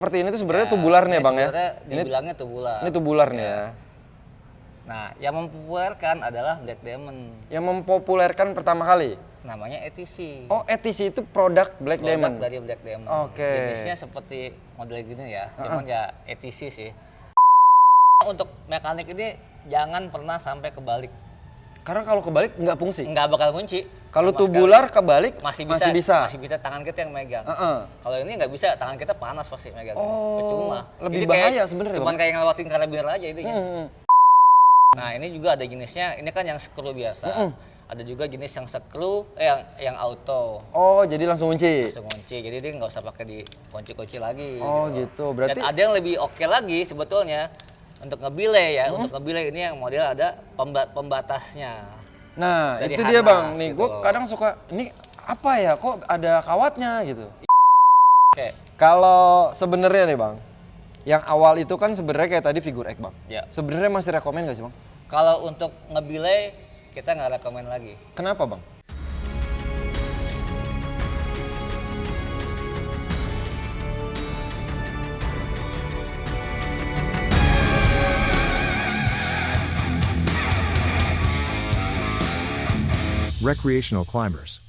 Seperti ini tuh sebenarnya tubular nih Bang ya? Dibilangnya tubular. Ini tubular nih ya. Nah, yang mempopulerkan adalah Black Diamond. Yang mempopulerkan pertama kali? Namanya ETC. Oh, ETC itu produk Black Diamond? Produk dari Black Diamond. Oke. Jenisnya seperti model gini ya, cuman ya ETC sih. Untuk mekanik ini jangan pernah sampai kebalik. Karena kalau kebalik nggak fungsi? Nggak bakal kunci. Kalau tubular kebalik masih bisa? Masih bisa, tangan kita yang megang. Kalau ini nggak bisa, tangan kita panas pasti megang. Oh, percuma. Lebih bahaya sebenarnya. Cuman kayak ngelewatin karabiner aja intinya. Nah, ini juga ada jenisnya, ini kan yang screw biasa. Ada juga jenis yang screw, yang auto. Oh, jadi langsung kunci? Langsung kunci, jadi dia nggak usah pakai dikunci-kunci lagi. Oh gitu, berarti... Dan ada yang lebih oke lagi sebetulnya, untuk ngebelay ya. Untuk ngebelay ini yang model ada pembatasnya. Nah, dari itu dia Bang, nih gitu gue kadang suka, ini apa ya, kok ada kawatnya gitu. Oke. Kalau sebenarnya nih Bang, yang awal itu kan sebenarnya kayak tadi figur X Bang. Ya. Sebenarnya masih rekomen gak sih Bang? Kalau untuk ngebelay, kita nggak rekomen lagi. Kenapa Bang? Recreational climbers.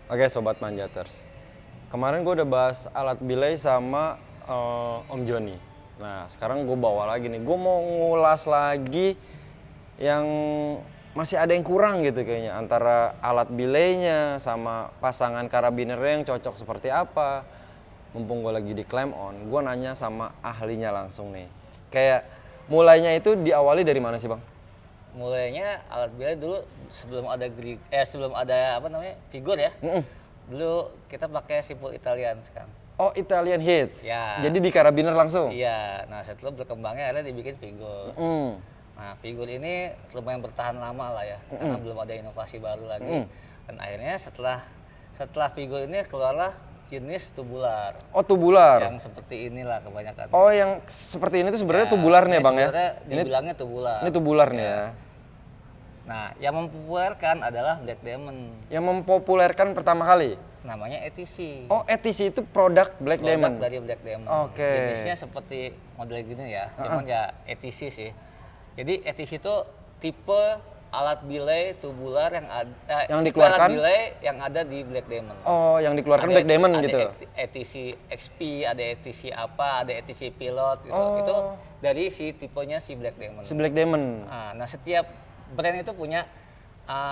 Oke Sobat Manjaters, kemarin gue udah bahas alat belay sama Om Joni. Nah sekarang gue bawa lagi nih, gue mau ngulas lagi yang masih ada yang kurang gitu kayaknya. Antara alat belaynya sama pasangan karabinernya yang cocok seperti apa. Mumpung gue lagi di Climb On, gue nanya sama ahlinya langsung nih. Kayak mulainya itu diawali dari mana sih Bang? Mulainya alat belay dulu sebelum ada apa namanya figur ya. Dulu kita pakai simpul Italian sekarang. Oh, Italian hits. Ya. Jadi di karabiner langsung. Iya. Nah setelah berkembangnya akhirnya dibikin figur. Nah figur ini lumayan bertahan lama lah ya, karena belum ada inovasi baru lagi. Dan akhirnya setelah figur ini keluarlah jenis tubular. Oh, tubular. Yang seperti inilah kebanyakan. Oh, yang seperti ini tuh sebenarnya tubular nih Bang ya? Dibilangnya tubular. Ini tubular nih ya. Nah, yang mempopulerkan adalah Black Diamond. Yang mempopulerkan pertama kali? Namanya ETC. Oh, ETC itu produk Black Diamond? Dari Black Diamond. Oke. Jenisnya seperti model gini ya, cuman ya ETC sih. Jadi ETC itu tipe alat belay tubular yang dikeluarkan? alat belay yang ada di Black Diamond. Oh, yang dikeluarkan Black Diamond gitu? Ada ETC XP, ada ETC apa, ada ETC Pilot gitu. Itu dari si tipenya si Black Diamond. Si Black Diamond. Nah, setiap brand itu punya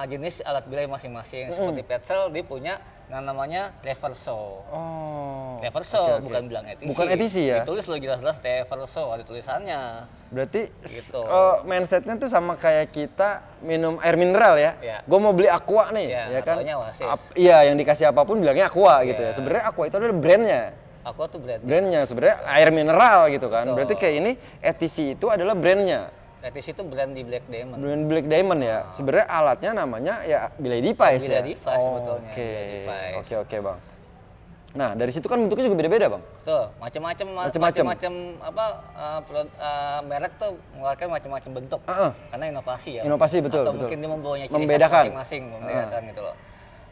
jenis alat belay masing-masing. Seperti Petzl dia punya namanya Reverso. Oh. Reverso, bukan bilang ETC. Bukan ETC ya? Ditulis loh jelas-jelas Reverso, ada tulisannya. Berarti gitu. mindsetnya tuh sama kayak kita minum air mineral ya. Gue mau beli Aqua nih, ya kan? Iya, yang dikasih apapun bilangnya Aqua gitu ya. Sebenarnya Aqua itu adalah brandnya. Aqua tuh brandnya sebenarnya air mineral gitu kan. Berarti kayak ini ETC itu adalah brandnya. ETC itu brand di Black Diamond. Brand Black Diamond ya. Sebenarnya alatnya namanya ya belay device ya. Belay device sebetulnya. Oke Bang. Nah dari situ kan bentuknya juga beda-beda Bang. Tuh macam-macam merek tuh mengeluarkan macam-macam bentuk. Karena inovasi ya. Inovasi betul. Atau mungkin dia membawanya ciri khas masing-masing, membedakan gitu loh.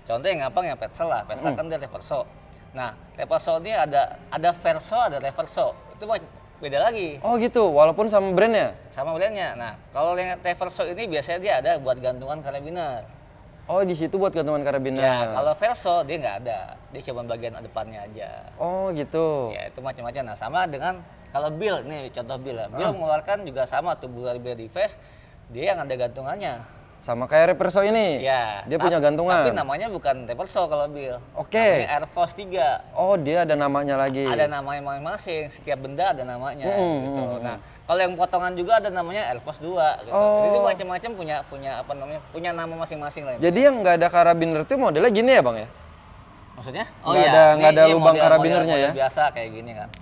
Contoh yang gampang ya Petzl lah. Petzl kan dia Reverso. Nah Reverso ini ada Verso, ada Reverso. Itu beda lagi. Oh gitu, walaupun sama brandnya? Sama brandnya. Nah, kalau yang Reverso ini biasanya dia ada buat gantungan karabiner. Oh, di situ buat gantungan karabiner. Ya, kalau Verso dia nggak ada. Dia cuma bagian depannya aja. Oh, gitu. Ya, itu macam-macam. Nah, sama dengan kalau Bill, nih contoh Bill. Bill mengeluarkan juga sama tubular belay device, dia yang ada gantungannya. Sama kayak Reverso ini? Ya. Dia punya gantungan? Tapi namanya bukan Reverso kalau Bill. Oke. Namanya Air Force 3. Oh, dia ada namanya lagi? Ada namanya masing-masing, setiap benda ada namanya gitu. Nah, kalau yang potongan juga ada namanya Air Force 2 gitu. Jadi macam-macam punya nama masing-masing lah. Jadi yang nggak ada karabiner itu modelnya gini ya, Bang ya? Maksudnya? Nggak ada lubang karabinernya ya? Biasa kayak gini kan.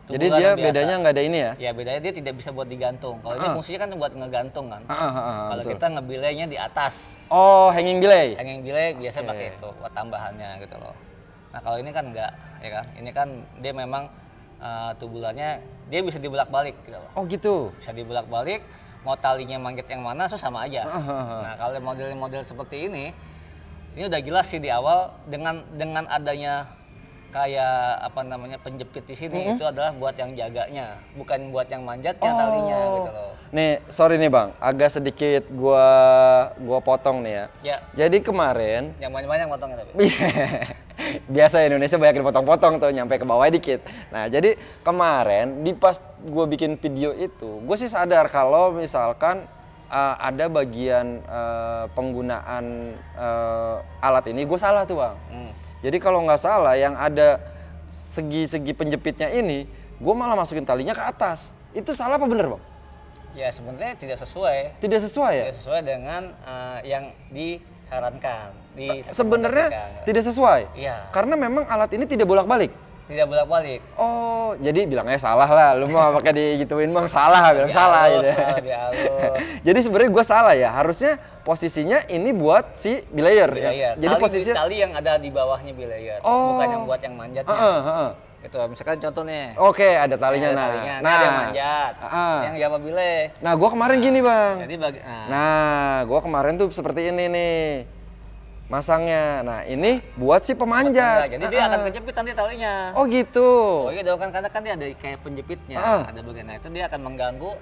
Jadi dia bedanya nggak ada ini ya? Ya bedanya dia tidak bisa buat digantung. Kalau ini fungsinya kan buat ngegantung kan. Kalau kita ngebelaynya di atas. Oh, hanging belay? Hanging belay biasa pakai itu buat tambahannya gitu loh. Nah kalau ini kan enggak, ya kan? Ini kan dia memang tubularnya dia bisa dibulak-balik gitu loh. Oh gitu? Bisa dibulak-balik, mau talinya manjat yang mana sama aja. Nah kalau model-model seperti ini udah jelas sih di awal dengan adanya kayak apa namanya penjepit di sini itu adalah buat yang jaganya, bukan buat yang manjatnya talinya gitu loh. Nih, sorry nih Bang, agak sedikit gua potong nih ya. Ya, Jadi kemarin yang banyak-banyak potongnya tapi. biasa Indonesia banyak dipotong-potong tuh nyampe ke bawah dikit. Nah, jadi kemarin di pas gua bikin video itu, gue sih sadar kalau misalkan ada bagian penggunaan alat ini gue salah tuh Bang. Jadi kalau nggak salah yang ada segi-segi penjepitnya ini, gue malah masukin talinya ke atas. Itu salah apa bener Bang? Ya sebenarnya tidak sesuai. Tidak sesuai ya? Tidak sesuai dengan yang disarankan. Sebenarnya direkomendasikan. tidak sesuai? Iya. Karena memang alat ini tidak bolak-balik? Tidak bolak-balik. Oh, jadi bilangnya salah lah. Lu mau pakai digituin Bang, salah, bilang salah gitu ya. Lebih halus. Jadi sebenarnya gue salah ya. Harusnya posisinya ini buat si belayer ya. Bilayer. Jadi posisinya Tali yang ada di bawahnya bilayer, Oh. bukan yang buat yang manjatnya. Gitu, misalkan contoh nih. Oke, ada talinya Ada nah. talinya. Nah, ada yang manjat. Yang Java bile. Nah, gua kemarin gini, Bang. Jadi Gua kemarin tuh seperti ini nih. Masangnya. Nah, ini buat si pemanjat. Jadi dia akan kejepit nanti talinya. Oh, gitu. Oh iya dong, karena kan dia ada kayak penjepitnya, ada bagian itu dia akan mengganggu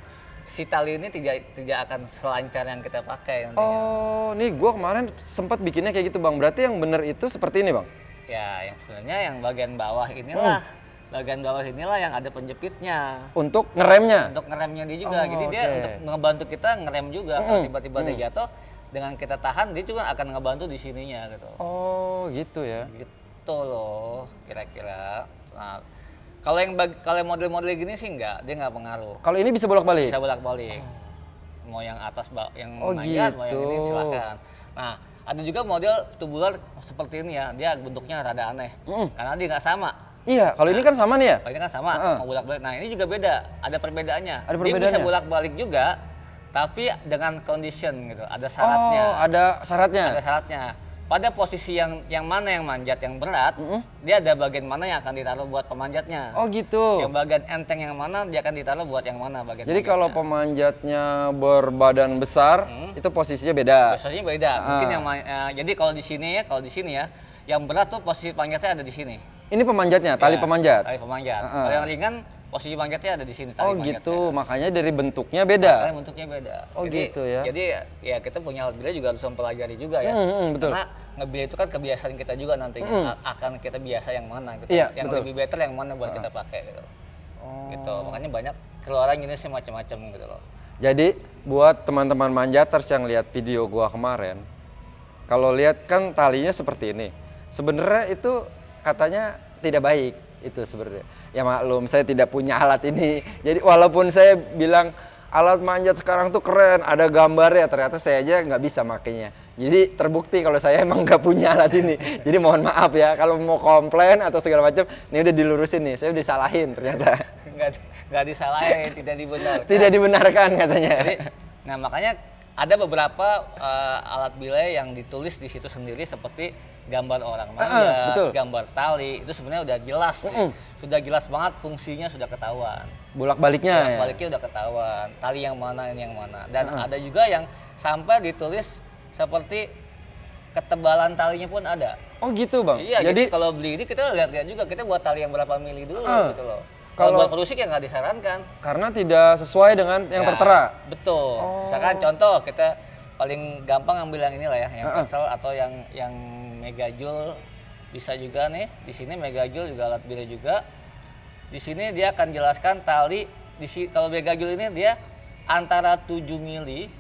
si tali ini tidak akan selancar yang kita pakai nantinya. Oh, nih gua kemarin sempat bikinnya kayak gitu, Bang. Berarti yang bener itu seperti ini, Bang. Ya, yang sebenarnya yang bagian bawah inilah. Bagian bawah inilah yang ada penjepitnya. Untuk ngeremnya. Untuk ngeremnya dia juga. Jadi dia oke. untuk ngebantu kita ngerem juga. Kalau tiba-tiba dia jatuh, dengan kita tahan dia juga akan ngebantu di sininya gitu. Oh, gitu ya. Gitu loh, kira-kira. Nah, kalau yang model-model gini sih enggak, dia nggak pengaruh. Kalau ini bisa bolak-balik. Bisa bolak-balik. Mau yang atas, yang Oh, manjat, mau yang ini gitu. silahkan. Nah, ada juga model tubular seperti ini ya, dia bentuknya rada aneh. Karena dia nggak sama. Iya, kalau ini kan sama nih ya. Kalau ini kan sama, mau bolak-balik. Nah, ini juga beda, ada perbedaannya. Ada Dia bisa perbedaannya? bolak-balik juga, tapi dengan condition gitu, ada syaratnya. Oh, ada syaratnya. Ada syaratnya. Pada posisi yang mana yang manjat yang berat, dia ada bagian mana yang akan ditaruh buat pemanjatnya. Oh, gitu. Yang bagian enteng yang mana dia akan ditaruh buat yang mana bagian. Jadi kalau pemanjatnya berbadan besar, itu posisinya beda. posisinya beda. Mungkin yang jadi kalau di sini ya, yang berat tuh posisi panjatnya ada di sini. Ini pemanjatnya, tali Ya, pemanjat. Tali pemanjat. Kalau yang ringan posisi panjatnya ada di sini tali Oh, panjatnya. gitu. Makanya dari bentuknya beda. Soalnya bentuknya beda. Oh, gitu ya. Jadi ya kita punya alat bila juga harus mempelajari juga ya. Betul. Karena ngebila itu kan kebiasaan kita juga nantinya. Akan kita biasa yang mana gitu. Iya, yang betul. lebih better yang mana buat kita pakai gitu. Gitu. Makanya banyak keluaran jenisnya macam-macam gitu loh. Jadi buat teman-teman manjaters yang lihat video gua kemarin, kalau lihat kan talinya seperti ini. Sebenarnya itu katanya tidak baik itu sebenarnya. Ya maklum saya tidak punya alat ini. Jadi walaupun saya bilang alat manjat sekarang tuh keren, ada gambarnya, ternyata saya aja nggak bisa makainya. Jadi terbukti kalau saya emang nggak punya alat ini. Jadi mohon maaf ya kalau mau komplain atau segala macam, ini udah dilurusin nih, saya udah disalahin ternyata. Nggak disalahin, tidak dibenarkan. Tidak dibenarkan katanya. Jadi, nah makanya ada beberapa alat belai yang ditulis di situ sendiri seperti gambar orang manjat, betul. gambar tali, itu sebenarnya udah jelas, sudah jelas banget fungsinya sudah ketahuan. Bolak-baliknya ya. Baliknya udah ketahuan, tali yang mana ini yang mana. Dan ada juga yang sampai ditulis seperti ketebalan talinya pun ada. Oh gitu Bang. Iya, jadi kalau beli ini kita lihat-lihat juga kita buat tali yang berapa mili dulu gitu loh. Kalau- Kalau buat pelusik ya nggak disarankan. karena tidak sesuai dengan yang Ya, tertera. Betul. Misalkan contoh kita paling gampang ambil yang inilah ya, yang Pixel atau yang Megajoule bisa juga nih. Di sini Megajoule juga alat bila juga. Di sini dia akan jelaskan tali kalau Megajoule ini dia antara 7 mili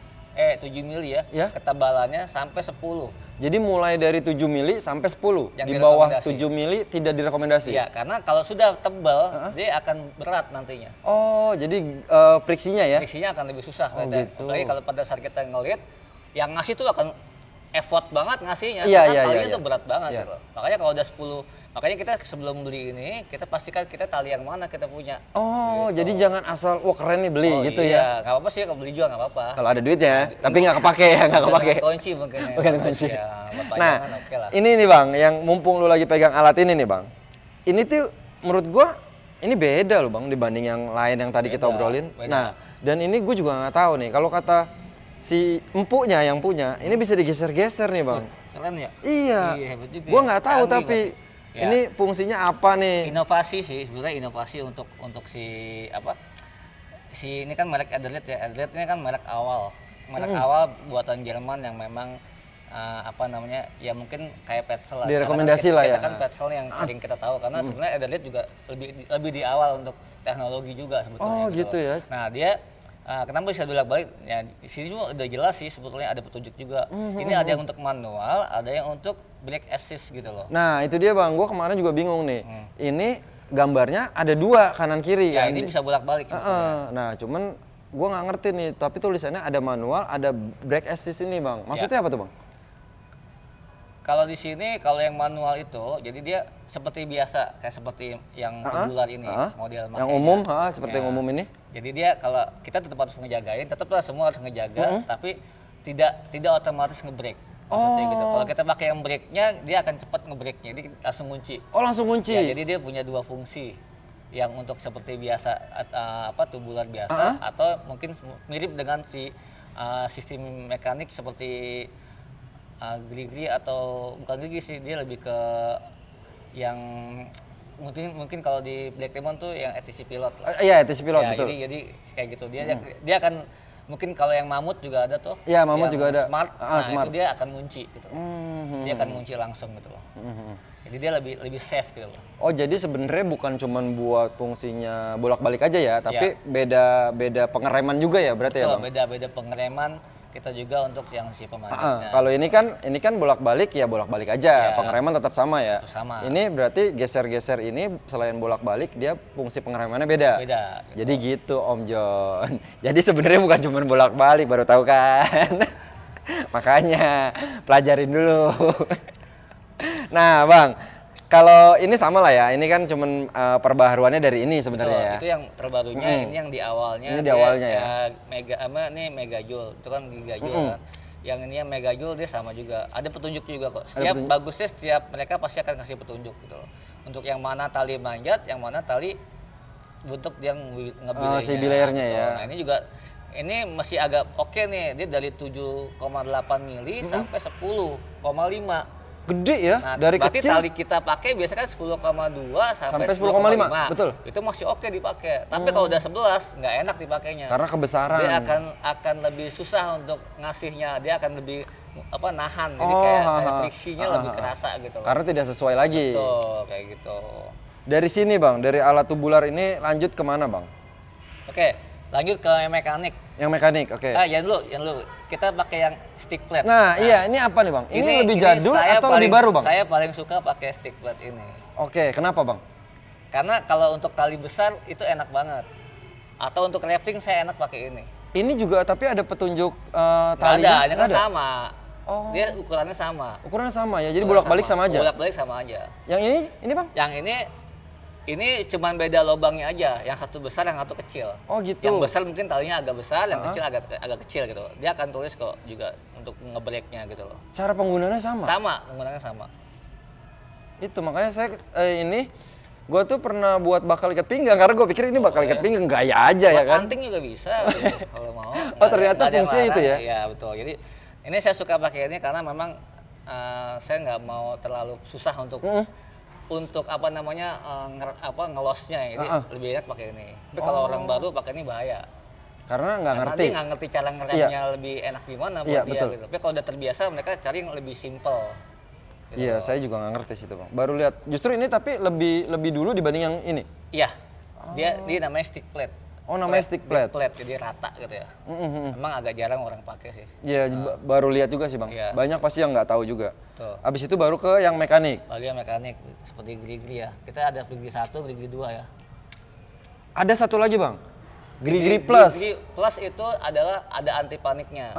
Ya. ketebalannya sampai 10. Jadi mulai dari 7 mili sampai 10. Yang Di bawah direkomendasi. 7 mili tidak direkomendasi. Iya, karena kalau sudah tebal dia akan berat nantinya. Oh, jadi friksinya ya. Friksinya akan lebih susah. Oh, gitu. Apalagi kalau pada saat kita ngelihat yang ngasih tuh akan effort banget ngasihnya. Iya, karena iya, talinya iya, tuh berat banget iya. gitu. Makanya kalau udah 10, makanya kita sebelum beli ini kita pastikan kita tali yang mana kita punya. Oh, jadi jangan asal wah keren nih beli Oh, gitu iya. ya. Nggak apa-apa sih kalau beli juga nggak apa-apa. Kalau ada duitnya, tapi nggak kepake ya, nggak kepake. Kunci mungkin. Ya. Bukan kunci. Ya, buat Nah, pajangan oke lah. ini nih Bang, yang mumpung lu lagi pegang alat ini nih Bang. Ini tuh menurut gua ini beda loh Bang dibanding yang lain yang tadi kita Beda, obrolin. beda. Nah, dan ini gue juga nggak tahu nih kalau kata si empuknya yang punya, ini bisa digeser-geser nih Bang. Keren ya? Iya. Iya, hebat juga Gua ya. nggak tahu Canggih tapi Ya. Ini fungsinya apa nih? Inovasi sih, sebenarnya inovasi untuk si apa? Si ini kan merek Adelaide ya. Adelaide ini kan merek awal. Merek awal buatan Jerman yang memang apa namanya? Ya mungkin kayak Petzl lah. Direkomendasi Sekarang lah kita ya. kan Petzl yang sering kita tahu karena sebenarnya Adelaide juga lebih di awal untuk teknologi juga sebetulnya. Oh, gitu ya. Nah, dia kenapa bisa bolak-balik? Ya, di sini juga udah jelas sih sebetulnya ada petunjuk juga. Ini ada yang untuk manual, ada yang untuk brake assist gitu loh. Nah itu dia Bang, gue kemarin juga bingung nih. Ini gambarnya ada 2 kanan kiri Ya, kan? ini bisa bolak-balik sebetulnya. Nah cuman gue nggak ngerti nih, tapi tulisannya ada manual, ada brake assist ini Bang. Maksudnya apa tuh Bang? Kalau di sini kalau yang manual itu, jadi dia seperti biasa, kayak seperti yang tubular ini, model Yang makainya. umum, seperti yang Ya. umum ini? Jadi dia kalau kita tetap harus ngejagain, tetaplah semua harus ngejaga, tapi tidak otomatis ngebrake. Maksudnya gitu. Kalau kita pakai yang brake-nya, dia akan cepat ngebrake-nya, jadi langsung kunci. Oh langsung kunci? Ya, jadi dia punya 2 fungsi. Yang untuk seperti biasa tubular biasa atau mungkin mirip dengan si sistem mekanik seperti Grigri atau bukan Grigri sih, dia lebih ke yang mungkin kalau di Black Diamond tuh yang ATC Pilot lah. Iya, ATC Pilot, Ya, betul. jadi kayak gitu. Dia akan mungkin kalau yang Mamut juga ada tuh. Iya, Mamut yang juga ada. Smart. Nah, Smart. itu dia akan ngunci gitu. Dia akan ngunci langsung gitu loh. Jadi dia lebih safe gitu loh. Oh jadi sebenarnya bukan cuman buat fungsinya bolak-balik aja ya, tapi beda pengereman juga ya berarti ya Betul, Bang? beda-beda pengereman kita juga untuk yang si pemanjatnya. Kalau ini kan bolak-balik ya bolak-balik aja, pengereman tetap sama ya. Tetap sama. Ini berarti geser-geser ini selain bolak-balik dia fungsi pengeremannya beda. Beda. Jadi gitu Om John. Jadi sebenarnya bukan cuma bolak-balik, baru tahu kan? Makanya pelajarin dulu. Nah Bang, kalau ini sama lah ya. Ini kan cuman perbaharuannya dari ini sebenarnya ya. Itu yang terbarunya, ini yang di awalnya. Ini di awalnya ya. Ini Megajoule, itu kan Gigajoule kan. Yang ini yang Megajoule dia sama juga. Ada petunjuk juga kok. Bagusnya setiap mereka pasti akan kasih petunjuk gitu loh. Untuk yang mana tali manjat, yang mana tali untuk yang ngebilaynya. Si bilayernya ya. Nah, ini juga ini masih agak oke nih. Dia dari 7,8 mili sampai 10,5. Gede ya, Nah, dari berarti kecil. tali kita pakai biasanya kan 10,2 sampai 10,5, betul. Itu masih oke dipakai. Tapi kalau udah 11 nggak enak dipakainya. Karena kebesaran. Dia akan lebih susah untuk ngasihnya. Dia akan lebih nahan. Jadi Oh, kayak friksinya lebih kerasa gitu loh. Karena tidak sesuai lagi. Betul, kayak gitu. Dari sini Bang, dari alat tubular ini lanjut kemana Bang? Oke, lanjut ke yang mekanik. Yang mekanik, oke. Yang dulu. Kita pakai yang stick plate. Nah, iya, ini apa nih Bang? Ini lebih jadul saya atau lebih baru Bang? Saya paling suka pakai stick plate ini. Oke, kenapa Bang? Karena kalau untuk tali besar itu enak banget. Atau untuk rappling saya enak pakai ini. Ini juga tapi ada petunjuk Nggak talinya? ada, ini kan Nggak ada? sama. Oh. Dia ukurannya sama. Ukurannya sama ya, jadi bolak-balik sama aja? Bolak-balik sama aja. Yang ini Bang? Yang ini cuman beda lubangnya aja. Yang satu besar, yang satu kecil. Oh gitu. Yang besar mungkin talinya agak besar, yang kecil agak kecil gitu. Dia akan tulis kok juga untuk nge-break-nya gitu loh. Cara penggunaannya sama? Sama, penggunaannya sama. Itu makanya saya gue tuh pernah buat bakal ikat pinggang karena gue pikir ini bakal ikat pinggang gaya aja ya Buat kan. anting juga bisa kalau mau. Oh, ternyata Nggak ada yang fungsinya itu larang. ya? Iya betul. Jadi ini saya suka pakai ini karena memang saya nggak mau terlalu susah untuk ngelosnya. Jadi lebih enak pakai ini. Tapi kalau orang baru pakai ini bahaya. Karena nggak Karena ngerti. dia nggak ngerti cara ngeremnya lebih enak gimana buat Iya, dia betul. gitu. Tapi kalau udah terbiasa mereka cari yang lebih simple. Gitu Iya, loh. saya juga nggak ngerti sih itu Bang. Baru lihat. Justru ini tapi lebih dulu dibanding yang ini. Iya. Dia namanya stick plate. Oh, namanya stick plate. Jadi rata gitu ya. Memang agak jarang orang pakai sih. Iya, baru lihat juga sih Bang. Iya. Banyak pasti yang nggak tahu juga. Tuh. Abis itu baru ke yang mekanik. Bagian mekanik seperti Grigri ya. Kita ada Grigri 1, Grigri 2 ya. Ada satu lagi Bang. Grigri Plus. Grigri Plus itu adalah ada anti paniknya.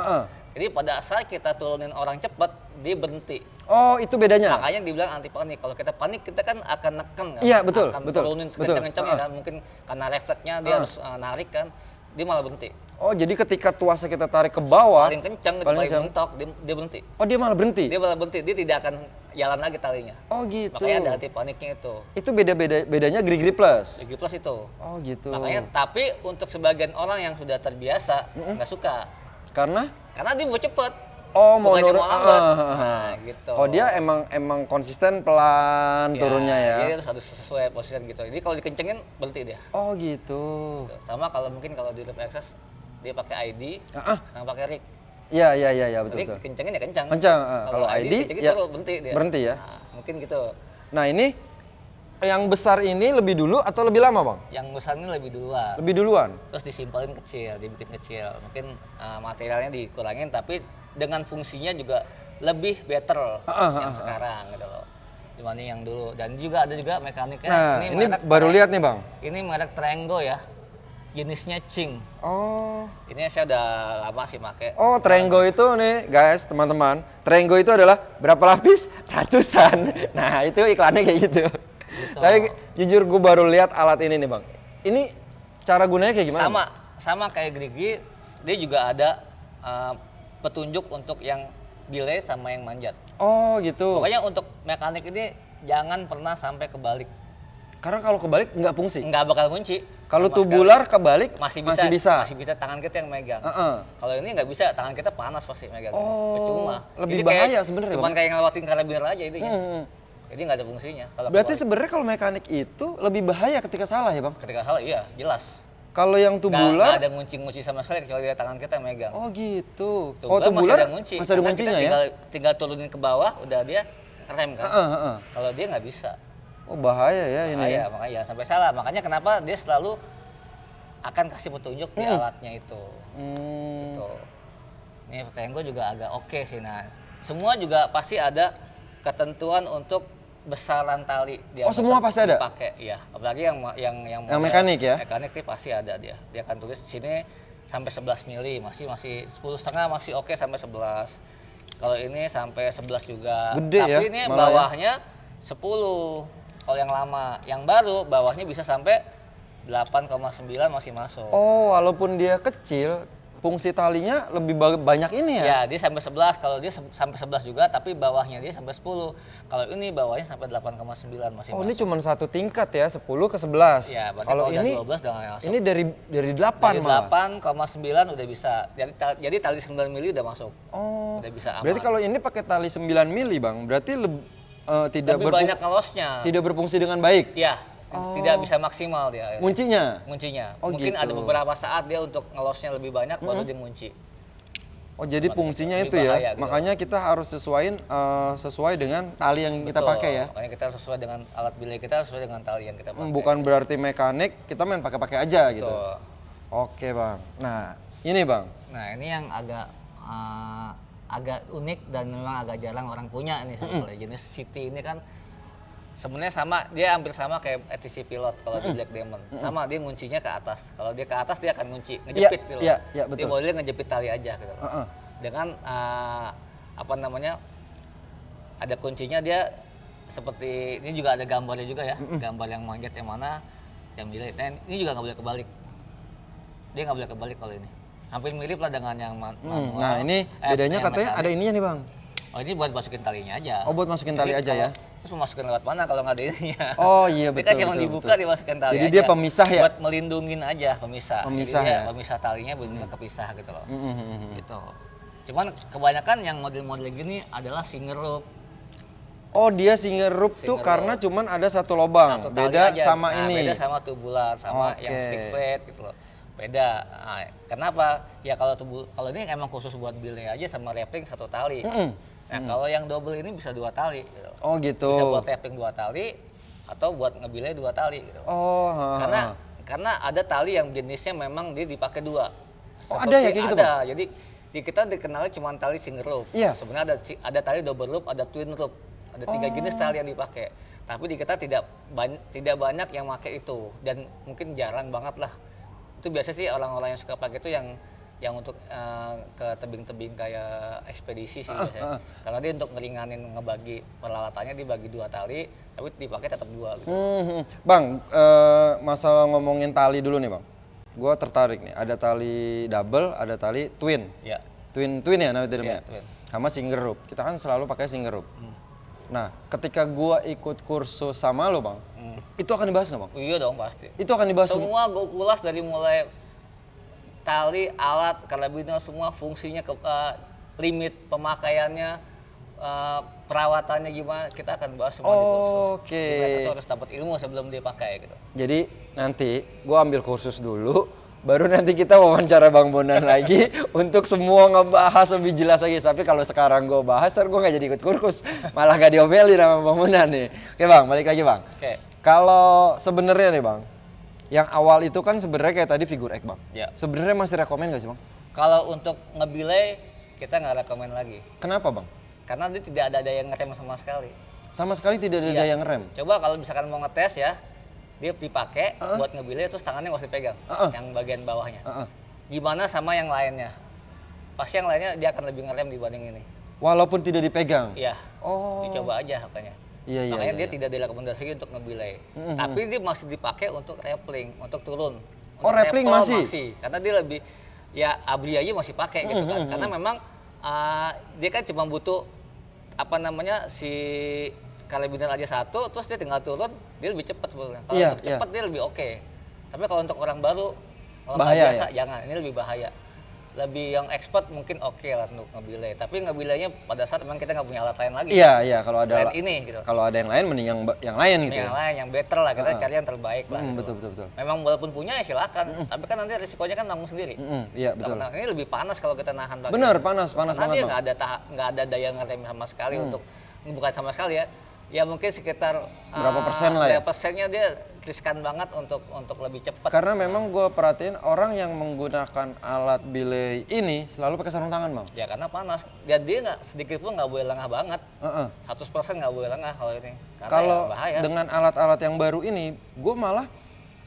Jadi pada saat kita turunin orang cepat, dia berhenti. Oh, itu bedanya. Makanya dibilang anti panik. Kalau kita panik kita kan akan neken kan. Iya, betul, Akan betul, turunin betul. sekencang-kencangnya kan. Mungkin karena refleksnya dia harus narik kan. Dia malah berhenti. Oh, jadi ketika tuasnya kita tarik ke bawah, Paling kencang, paling paling kencang. mentok, dia berhenti. Oh, dia malah berhenti. Dia malah berhenti. Dia tidak akan jalan lagi talinya. Oh, gitu. Makanya ada anti paniknya itu. Itu bedanya Grigri Plus. Grigri Plus itu. Oh, gitu. Makanya tapi untuk sebagian orang yang sudah terbiasa nggak suka Karena karena dia mau cepet Oh, mau bukannya nurun. mau lambat. Nah, gitu. Oh, dia emang konsisten pelan turunnya ya. Jadi harus sesuai posisi gitu. Jadi kalau dikencengin berhenti dia. Oh, gitu. Tuh. Sama kalau mungkin kalau di loop access dia pakai ID sama pakai rig. Iya, betul. Rig kencengin ya kencang. Kencang. Kalau ID dikencengin ya terus berhenti dia. berhenti ya. Nah, mungkin gitu. Nah, ini yang besar ini lebih dulu atau lebih lama, Bang? Yang besar ini lebih duluan. Lebih duluan. Terus disimpelin kecil, dibikin kecil. Mungkin materialnya dikurangin tapi dengan fungsinya juga lebih better yang sekarang gitu loh. Dibanding yang dulu. Dan juga ada juga mekaniknya. Nah, ini baru lihat nih, Bang. Ini merek Triangle ya. Jenisnya Ching. Oh. Ini saya udah lama sih pakai. Oh, Triangle itu nih, guys, teman-teman. Triangle itu adalah berapa lapis? Ratusan. Nah, itu iklannya kayak gitu. Tapi jujur gue baru lihat alat ini nih, Bang. Ini cara gunanya kayak gimana? Sama kayak Grigi, dia juga ada petunjuk untuk yang belay sama yang manjat. Oh, gitu. Pokoknya untuk mekanik ini jangan pernah sampai kebalik. Karena kalau kebalik nggak fungsi. Nggak bakal kunci. Kalau tubular kebalik masih bisa. Masih bisa tangan kita yang megang. Uh-uh. Kalau ini nggak bisa, tangan kita panas pasti megang. Oh, percuma. lebih Jadi bahaya sebenarnya. Cuman kayak ngelewatin karabiner aja intinya. Jadi nggak ada fungsinya. Kalau berarti sebenarnya kalau mekanik itu lebih bahaya ketika salah ya, Bang? ketika salah iya, jelas. Kalau yang tubular nggak ada ngunci-ngunci sama sekali kecuali dia tangan kita yang megang. Oh, gitu. Kalau tubular masih ada ngunci. Masih ada kuncinya ya? Tinggal turunin ke bawah udah dia rem kan. Kalau dia nggak bisa. Oh, bahaya ya ini. Bahaya, makanya sampai salah. Makanya kenapa dia selalu akan kasih petunjuk di alatnya itu. Gitu. Ini Triangle juga agak oke sih. Nah, semua juga pasti ada ketentuan untuk besaran tali dia. Oh, semua pasti ada? Dipakai, iya. Apalagi yang mekanik ya? Mekanik itu pasti ada dia. Dia akan tulis di sini sampai 11 mili, masih 10,5 masih oke sampai 11. Kalau ini sampai 11 juga. Gede tapi ya, ini malah bawahnya 10. Kalau yang lama, yang baru bawahnya bisa sampai 8,9 masih masuk. Oh, walaupun dia kecil, fungsi talinya lebih banyak ini ya? Ya, dia sampai 11. Kalau dia sampai 11 juga, tapi bawahnya dia sampai 10. Kalau ini bawahnya sampai 8,9 masih Oh, masuk. ini cuma satu tingkat ya, 10 ke 11. Ya, berarti kalau udah ini 12 udah nggak masuk. ini dari 8 Dari malah. 8,9 udah bisa. Jadi tali 9 mili udah masuk. Oh. Udah bisa aman. Berarti kalau ini pakai tali 9 mili, Bang. Berarti tidak lebih banyak ngelosnya. tidak berfungsi dengan baik. Ya, tidak bisa maksimal dia. Kuncinya. Oh, mungkin gitu. ada beberapa saat dia untuk ngelosnya lebih banyak baru dia ngunci. Oh, jadi fungsinya lebih itu ya. bahaya, gitu. Makanya kita harus sesuai dengan tali yang kita pakai ya. Makanya kita sesuai dengan alat belay kita, sesuai dengan tali yang kita pakai. Bukan berarti mekanik kita main pakai-pakai aja gitu. Betul. Oke, Bang. Nah, ini, Bang. Nah, ini yang agak unik dan memang agak jarang orang punya ini sebetulnya. Jenis City ini kan sebenarnya dia hampir sama kayak ATC Pilot kalau di Black Diamond. Sama, dia nguncinya ke atas. Kalau dia ke atas dia akan ngunci, ngejepit gitu. Iya, betul. Dia modelnya ngejepit tali aja gitu. Dengan ada kuncinya dia seperti ini juga ada gambarnya juga ya. Gambar yang manjat yang mana yang dilihat. Nah, ini juga nggak boleh kebalik. Dia nggak boleh kebalik kalau ini. Hampir mirip lah dengan yang manual. Nah, ini bedanya katanya mekanik. ada ininya nih, Bang. Oh, ini buat masukin talinya aja. Oh, buat masukin tali aja ya. Terus mau masukin lewat mana kalau nggak ada ininya? Oh, iya, Ini betul. kan cuma dibuka dimasukin tali Jadi aja. dia pemisah ya? Buat melindungin aja, pemisah. Pemisah Jadi ya? pemisah talinya benar kepisah gitu loh. Gitu. Cuman kebanyakan yang model-model gini adalah single loop. Oh, dia single loop tuh Single karena loop. cuman ada satu lubang. Satu tali Beda aja. sama Nah, ini. Beda sama tubular, sama yang Oke. stick plate gitu loh. Beda. Nah, kenapa? Ya kalau ini emang khusus buat belay aja sama wrapping satu tali. Nah, kalau yang double ini bisa 2 tali gitu. Oh, gitu. Bisa buat wrapping 2 tali atau buat ngebilay 2 tali gitu. Oh, Karena ada tali yang jenisnya memang dia dipakai 2. Oh, ada ya kayak gitu, Ada. Jadi di kita dikenalnya cuma tali single loop. Iya. Sebenarnya ada tali double loop, ada twin loop. Ada 3 jenis tali yang dipakai. Tapi di kita tidak banyak yang pakai itu dan mungkin jarang banget lah. Itu biasa sih orang-orang yang suka pakai itu yang untuk ke tebing-tebing kayak ekspedisi sih biasanya. Karena dia untuk ngeringanin ngebagi peralatannya dibagi 2 tali, tapi dipakai tetap 2 gitu. Bang, masalah ngomongin tali dulu nih, Bang. Gua tertarik nih. Ada tali double, ada tali twin. Ya. Twin ya namanya. Iya, twin. Sama single rope. Kita kan selalu pakai single rope. Nah, ketika gua ikut kursus sama lo, Bang, itu akan dibahas nggak, Bang? Iya dong pasti. Itu akan dibahas Semua gue kulas dari mulai tali, alat, karabiner semua fungsinya limit pemakaiannya, perawatannya gimana, kita akan bahas semua di kursus. Oke. Gimana kita harus dapat ilmu sebelum dipakai gitu. Jadi nanti gue ambil kursus dulu, baru nanti kita wawancara Bang Bondan lagi untuk semua ngebahas lebih jelas lagi. Tapi kalau sekarang gue bahas, gue nggak jadi ikut kursus, malah gak diomelin sama Bang Bondan nih. Oke Bang, balik lagi Bang. Oke. Kalau sebenarnya nih Bang, yang awal itu kan sebenarnya kayak tadi figur X Bang. Ya. Sebenarnya masih rekomen gak sih Bang? Kalau untuk ngebilai, kita nggak rekomen lagi. Kenapa Bang? Karena dia tidak ada daya ngerem sama sekali. Sama sekali tidak ada Iya. daya ngerem. Coba kalau misalkan mau ngetes ya, dia dipakai buat ngebilai terus tangannya nggak usah dipegang, yang bagian bawahnya. Gimana sama yang lainnya? Pasti yang lainnya dia akan lebih ngerem dibanding ini. Walaupun tidak dipegang. Iya. Oh. Dicoba aja makanya. Iya, Makanya dia iya. tidak direkomendasikan untuk ngebilai. Tapi dia masih dipakai untuk rappling, untuk turun. Oh, Untuk rappling rappel masih? Karena dia lebih, ya abri aja masih pakai gitu kan. Karena memang dia kan cuma butuh apa namanya si karabiner aja satu, terus dia tinggal turun, dia lebih cepat sebetulnya. Kalau Iya, untuk cepat dia lebih oke. Tapi kalau untuk orang baru, kalau nggak Bahaya, biasa jangan, ini lebih bahaya. Lebih yang expert mungkin oke lah untuk ngebilai. Tapi ngebilainya pada saat memang kita nggak punya alat lain lagi. Iya, iya, kalau ada Selain ini gitu. Kalau ada yang lain mending yang lain gitu Yang ya. lain, yang better lah, kita cari yang terbaik lah. gitu. Betul, betul, betul. Memang walaupun punya ya silakan, tapi kan nanti risikonya kan nanggung sendiri. Iya, betul. Nah, ini lebih panas kalau kita nahan pakai. Benar, ini. panas Karena banget, dia Bang. nggak ada daya ngerem sama sekali untuk, bukan sama sekali ya. Ya mungkin sekitar Berapa persen lah ya? berapa persennya dia riskan banget untuk lebih cepat. Karena memang gue perhatiin orang yang menggunakan alat bilai ini selalu pakai sarung tangan Bang. Ya karena panas. Dia nggak sedikit pun nggak boleh lengah banget. Heeh. 100% nggak boleh lengah kalau ini. Karena Kalau ya bahaya. dengan alat-alat yang baru ini, gue malah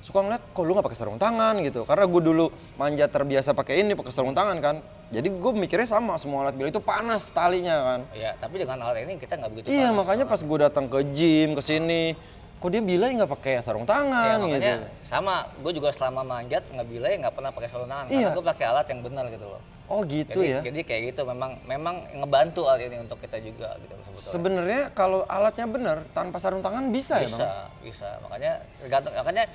suka ngeliat, kok lu nggak pakai sarung tangan gitu. Karena gue dulu manja terbiasa pakai ini, pakai sarung tangan kan. Jadi gue mikirnya sama, semua alat bilai itu panas talinya kan. Ya, tapi dengan alat ini kita nggak begitu Iya, panas. makanya pas gue datang ke gym, ke sini, kok dia bilai nggak pakai sarung Ya, tangan makanya gitu. sama, gue juga selama manjat ngebilai nggak pernah pakai sarung tangan. Iya. Karena gue pakai alat yang benar gitu loh. Oh gitu ya. Jadi kayak gitu, memang ngebantu alat ini untuk kita juga gitu sebetulnya. Sebenarnya kalau alatnya benar, tanpa sarung tangan bisa ya Bang? Bisa. Makanya tergantung, makanya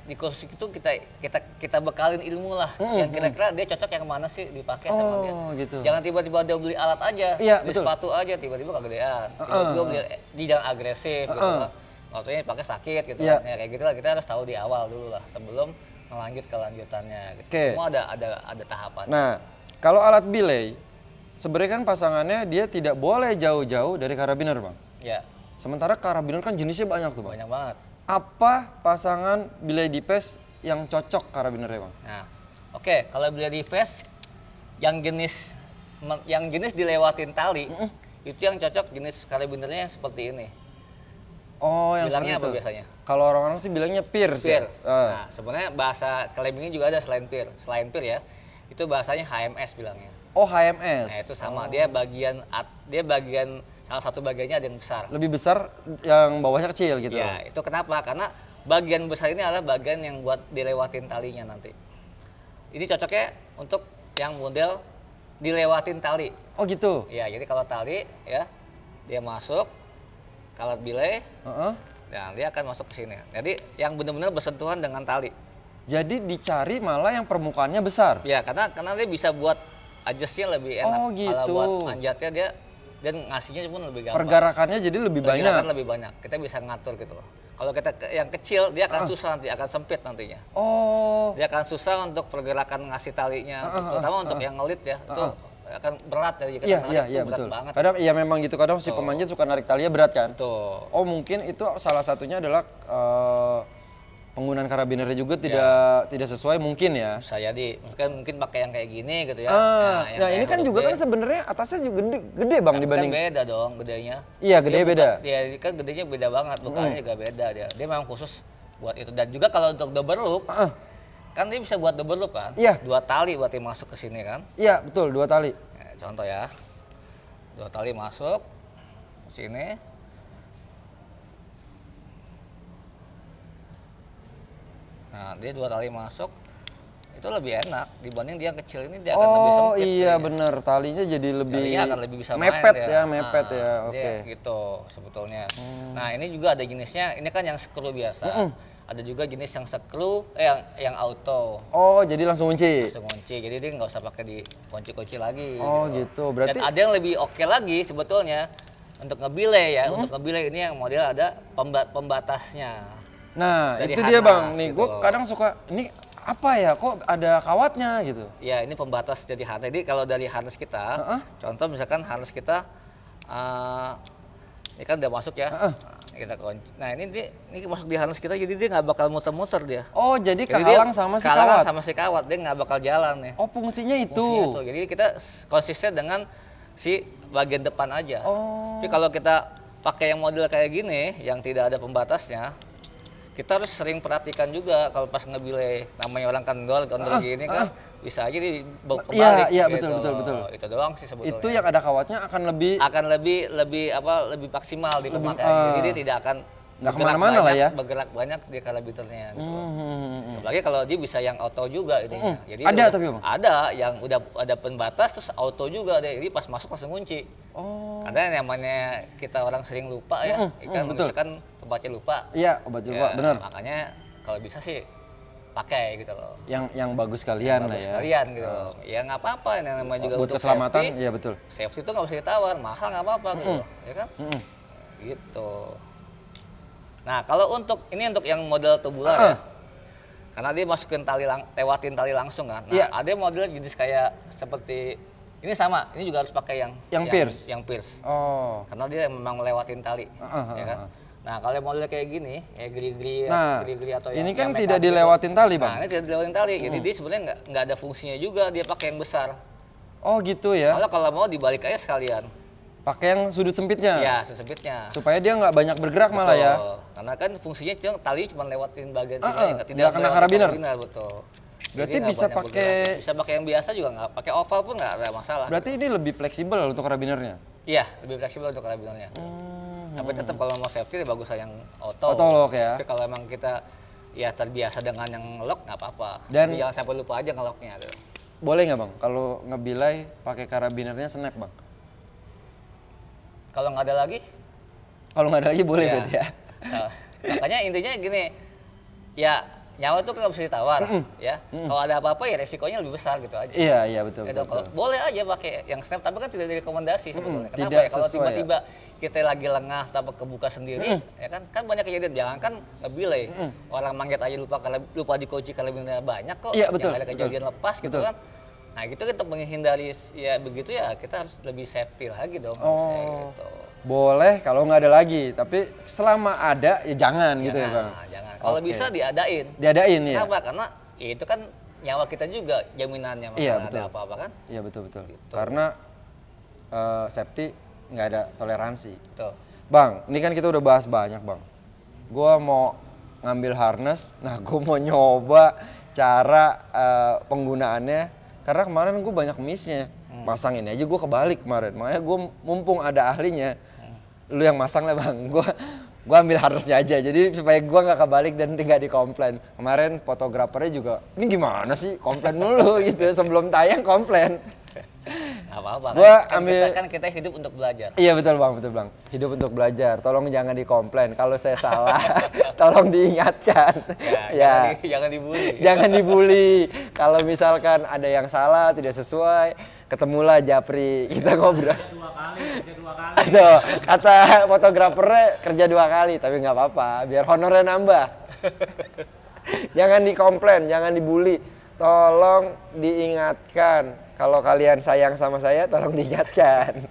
di kursus itu kita bekalin ilmu lah yang kira-kira dia cocok yang mana sih dipakai sama dia. Oh gitu. Jangan tiba-tiba dia beli alat aja, Iya, beli betul. sepatu aja tiba-tiba kegedean. Tiba-tiba beli dia jangan agresif gitu lah. Waktunya dipakai sakit gitu Iya. kan. Ya kayak gitu lah, kita harus tahu di awal dulu lah sebelum ngelanjut ke lanjutannya gitu. Oke. Semua ada tahapan. Nah, kalau alat bilai, sebenarnya kan pasangannya dia tidak boleh jauh-jauh dari karabiner Bang. Ya, Sementara karabiner kan jenisnya banyak tuh Bang. banyak banget. Apa pasangan bilai dipes yang cocok karabinernya Bang? Nah, oke, kalau beli di Vest yang jenis dilewatin tali, itu yang cocok jenis karabinernya yang seperti ini. Oh, yang Bilangnya seperti apa itu. biasanya? Kalau orang-orang sih bilangnya pierce. Pir. Ya? Nah, sebenarnya bahasa climbingnya juga ada selain pir. Selain pir ya, itu bahasanya HMS bilangnya. Oh, HMS. Nah, itu sama. Dia bagian salah satu bagiannya ada yang besar. Lebih besar, yang bawahnya kecil gitu. Ya, itu kenapa? Karena bagian besar ini adalah bagian yang buat dilewatin talinya nanti. Ini cocoknya untuk yang model dilewatin tali. Oh gitu. Ya, jadi kalau tali ya dia masuk ke alat bilai, Heeh. dan dia akan masuk ke sini. Jadi yang benar-benar bersentuhan dengan tali. Jadi dicari malah yang permukaannya besar. Ya, karena dia bisa buat adjustnya lebih enak. Oh, gitu. Kalau buat manjatnya dia dan ngasihnya pun lebih gampang. Pergerakannya jadi lebih Pergerakan banyak. lebih banyak. Kita bisa ngatur gitu loh. Kalau kita yang kecil dia akan susah nanti, akan sempit nantinya. Oh. Dia akan susah untuk pergerakan ngasih talinya, terutama untuk yang ngelit ya. Itu akan berat dari kita Iya, narik iya, itu iya berat betul. banget. Kadang iya memang gitu. Kadang si pemanjat suka narik talinya berat kan. Tuh. Oh mungkin itu salah satunya adalah penggunaan karabinernya juga tidak sesuai mungkin ya. Saya mungkin pakai yang kayak gini gitu ya. yang Nah kayak ini kan huruf juga D. kan sebenarnya atasnya juga gede bang dibanding. Kan beda dong gedenya. Iya, gedenya beda. Dia kan gedenya beda banget, bukannya juga beda dia. Dia memang khusus buat itu. Dan juga kalau untuk double loop, kan dia bisa buat double loop kan? Iya. 2 tali buat dia masuk ke sini kan? Iya betul 2 tali. Nah, contoh ya, 2 tali masuk ke sini. Nah, dia 2 tali masuk, itu lebih enak dibanding dia yang kecil ini dia akan lebih Oh sempit. iya jadinya. bener, talinya jadi lebih Iya akan lebih bisa mepet main ya, dia. mepet Nah, ya. dia Oke. gitu sebetulnya. Nah ini juga ada jenisnya, ini kan yang screw biasa. Ada juga jenis yang screw, yang auto. Oh jadi langsung kunci. Langsung kunci, jadi dia nggak usah pakai dikunci-kunci lagi. Oh gitu, berarti Dan ada yang lebih oke lagi sebetulnya untuk ngebile ya. Untuk ngebile ini yang model ada pembatasnya. nah dari itu dia harnas bang, nih gitu gue loh. kadang suka, ini apa ya kok ada kawatnya gitu. Ya ini pembatas jadi harness. Jadi kalau dari harness kita, contoh misalkan harness kita, ini kan udah masuk ya. Nah, kita kunci. Nah ini masuk di harness kita, jadi dia nggak bakal muter-muter dia. Oh jadi Jadi dia kehalang sama si kehalangan kawat. sama si kawat, dia nggak bakal jalan ya. Oh fungsinya itu. Fungsinya tuh. Jadi kita konsisten dengan si bagian depan aja. Oh. Tapi kalau kita pakai yang model kayak gini, yang tidak ada pembatasnya, kita harus sering perhatikan juga kalau pas ngebile, namanya orang kendor gini kan bisa aja dibawa kebalik. Iya, gitu. betul. Itu doang sih sebetulnya. Itu yang ada kawatnya akan lebih akan lebih maksimal di pemakaian. Jadi dia tidak akan nggak bergerak kemana-mana lah banyak, ya. bergerak banyak di kalibiternya gitu loh. Apalagi kalau dia bisa yang auto juga ini. Jadi Ada udah- tapi, Bang? ada yang udah ada pembatas terus auto juga deh. Jadi pas masuk langsung kunci. Oh. Karena yang namanya kita orang sering lupa ya. Kan manusia kan tempatnya lupa. Iya obat coba, Ya, bener. Makanya kalau bisa sih pakai gitu loh. Yang bagus kalian lah Bagus ya. sekalian gitu loh. Ya nggak apa-apa, yang namanya juga Buat untuk keselamatan, safety. iya betul. Safety itu nggak bisa ditawar, mahal nggak apa-apa gitu loh, ya kan? Gitu. Nah kalau untuk yang model tubular ya, karena dia masukin lewatin tali langsung kan. Nah Iya. ada model jenis kayak seperti ini sama, ini juga harus pakai Yang pierce? Yang pierce. Oh. Karena dia memang melewatin tali, ya kan? Nah kalau model kayak gini, kayak Nah, geri-geri atau ini yang kan make tidak up gitu. dilewatin tali, Bang. Nah ini tidak dilewatin tali, jadi dia sebenarnya nggak ada fungsinya juga, dia pakai yang besar. Oh gitu ya. Kalau mau dibalik aja sekalian. Pakai yang sudut sempitnya. Ya, sesempitnya. Supaya dia nggak banyak bergerak malah ya. Betul. Karena kan fungsinya tali cuma lewatin bagian sini, Nggak tidak kena lewatin karabiner. betul. Berarti Jadi nggak bisa banyak pakai- bergerak. Bisa pakai yang biasa juga nggak, pakai oval pun nggak ada masalah. Berarti ini lebih fleksibel untuk karabinernya. Iya, lebih fleksibel untuk karabinernya. Tapi tetap kalau mau safety lebih bagus yang auto. Auto lock ya. Tapi kalau emang kita ya terbiasa dengan yang lock nggak apa-apa. Dan- Tapi jangan sampai lupa aja ngelocknya gitu. Boleh nggak bang? Kalau ngebilai pakai karabinernya snap bang? Kalau nggak ada lagi, Kalau nggak ada lagi boleh ya. berarti ya. Nah, makanya intinya gini, ya nyawa itu kan nggak bisa ditawar, ya. Kalau ada apa-apa ya resikonya lebih besar gitu aja. Iya betul. Gitu. betul, Kalau betul. boleh aja pakai yang snap, tapi kan tidak direkomendasi sebetulnya. Kenapa tidak ya? Kalau sesuai tiba-tiba kita lagi lengah atau kebuka sendiri, ya kan banyak kejadian. Jangan kan ngebile, orang manjat aja lupa dikunci karabinernya banyak kok. Iya, betul, Yang ada kejadian lepas gitu betul. kan. Nah gitu kita menghindari ya begitu ya kita harus lebih safety lagi dong Oh. harusnya gitu. Boleh kalau nggak ada lagi, tapi selama ada ya jangan gitu ya bang. Jangan. Kalau Oke. bisa diadain. Diadain ya. Kenapa? Karena ya itu kan nyawa kita juga jaminannya Iya, masalah betul. ada apa-apa kan. Iya betul. Gitu. Karena safety nggak ada toleransi. Tuh. Bang, ini kan kita udah bahas banyak bang. Gua mau ngambil harness, nah gue mau nyoba cara penggunaannya. Karena kemarin gue banyak missnya. Masang ini aja gue kebalik kemarin. Makanya gue mumpung ada ahlinya, lu yang masang lah bang. Gue ambil harnessnya aja. Jadi supaya gue nggak kebalik dan tidak dikomplain. Kemarin fotografernya juga, ini gimana sih komplain mulu gitu. Sebelum tayang komplain. Nggak apa-apa Gua kan, ambil- kita hidup untuk belajar. Iya betul bang. Hidup untuk belajar. Tolong jangan dikomplain. Kalau saya salah, tolong diingatkan. Ya, jangan dibully. Jangan dibully. Kalau misalkan ada yang salah, tidak sesuai, ketemulah Japri. Kita ngobrol. Kerja dua kali. Tuh, kata fotografernya kerja 2 kali, tapi nggak apa-apa. Biar honornya nambah. Jangan dikomplain, jangan dibully. Tolong diingatkan. Kalau kalian sayang sama saya, tolong diingatkan.